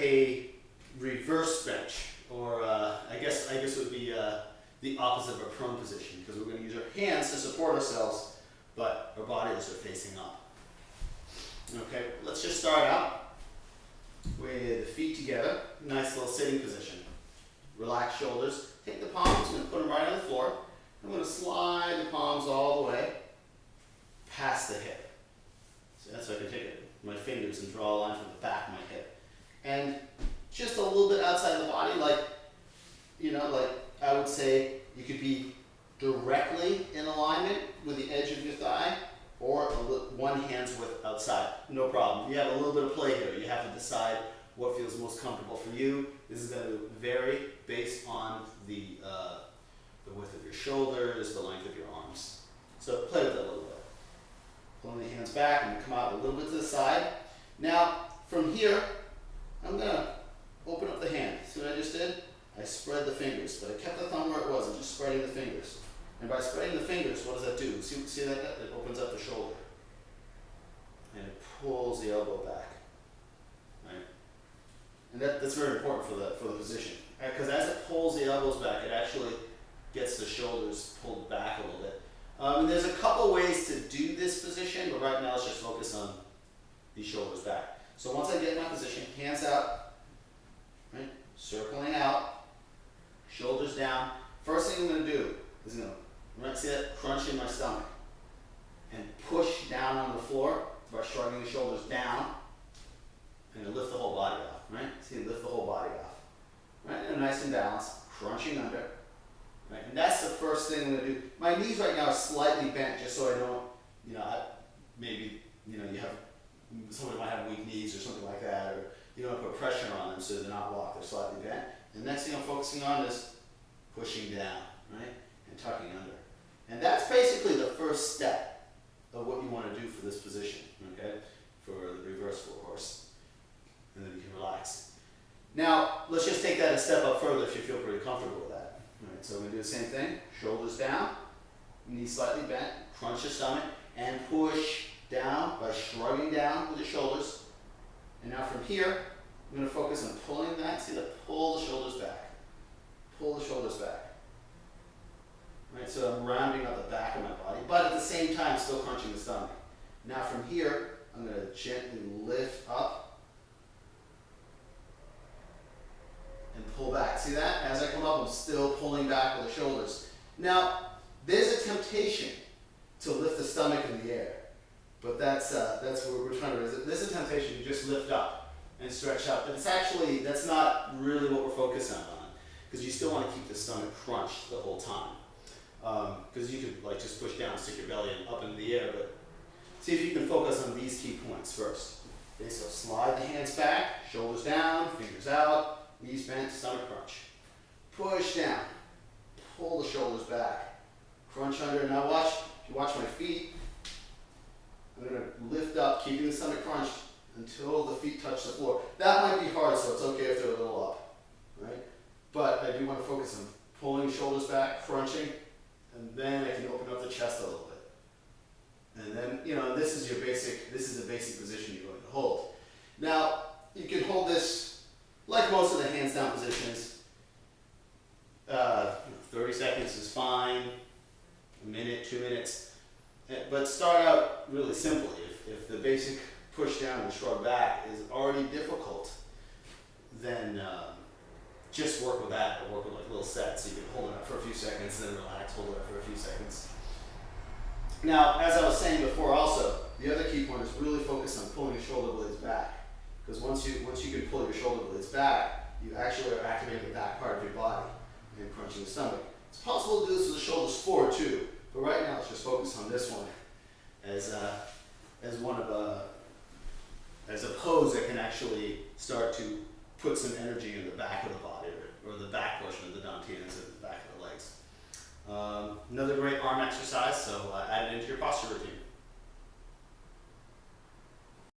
a reverse bench, or I guess it would be the opposite of a prone position, because we're going to use our hands to support ourselves, but our bodies are facing up. Okay, let's just start out with the feet together, nice little sitting position. Relax shoulders. Take the palms and put them right on the floor. I'm going to slide the palms all the way past the hip. So that's how I can take my fingers and draw a line from the back of my hip. And just a little bit outside the body, like I would say you could be directly in alignment with the edge of your thigh, or one hand's width outside. No problem. You have a little bit of play here. You have to decide what feels most comfortable for you. This is going to vary based on the width of your shoulders, the length of your arms. So play with it a little bit. Pulling the hands back, I'm going to come out a little bit to the side. Now, from here, I'm going to open up the hand. See what I just did? I spread the fingers, but I kept the thumb where it was. I'm just spreading the fingers. And by spreading the fingers, what does that do? See that? It opens up the shoulder. And it pulls the elbow back. Right? And that's very important for the position. Because as it pulls the elbows back, it actually gets the shoulders pulled back a little bit. And there's a couple ways to do this position, but right now let's just focus on these shoulders back. So once I get in my position, hands out, right? Circling out, shoulders down. First thing I'm going to do is see that crunch in my stomach and push down on the floor by shrugging the shoulders down and lift the whole body off, right? See, lift the whole body off, right? And nice and balanced, crunching under, right? And that's the first thing I'm going to do. My knees right now are slightly bent, just so I don't, somebody might have weak knees or something like that, or you don't put pressure on them so they're not locked, they're slightly bent. And the next thing I'm focusing on is pushing down, right? And tucking under. And that's basically the first step of what you want to do for this position, okay? For the reverse floor horse. And then you can relax. Now, let's just take that a step up further if you feel pretty comfortable with that. All right, so we're going to do the same thing. Shoulders down, knees slightly bent, crunch the stomach, and push down by shrugging down with the shoulders. And now from here, I'm going to focus on pulling back. See that? Pull the shoulders back. Pull the shoulders back. Right, so I'm rounding out the back of my body, but at the same time still crunching the stomach. Now from here, I'm going to gently lift up and pull back. See that? As I come up, I'm still pulling back with the shoulders. Now, there's a temptation to lift the stomach in the air, but that's what we're trying to resist. There's a temptation to just lift up and stretch up, but that's not really what we're focusing on, because you still want to keep the stomach crunched the whole time. Because you could just push down, stick your belly up in the air, but see if you can focus on these key points first. Okay, so slide the hands back, shoulders down, fingers out, knees bent, stomach crunch. Push down, pull the shoulders back, crunch under. Now if you watch my feet, I'm going to lift up, keeping the stomach crunched until the feet touch the floor. That might be hard, so it's okay if they're a little up, right? But I do want to focus on pulling the shoulders back, crunching, and then I can open up the chest a little bit. And then, this is a basic position you're going to hold. Now, you can hold this, like most of the hands down positions, 30 seconds is fine, a minute, 2 minutes. But start out really simply. If the basic push down and shrug back is already difficult, then just work with that, or work with little sets. You can hold it up for a few seconds, then relax, hold it up for a few seconds. Now, as I was saying before also, the other key point is really focus on pulling your shoulder blades back. Because once you can pull your shoulder blades back, you actually are activating the back part of your body and crunching the stomach. It's possible to do this with the shoulders forward too, but right now let's just focus on this one as a pose that can actually start to put some energy in the back of the body, or the back portion of the dantians and the back of the legs. Another great arm exercise, so add it into your posture routine.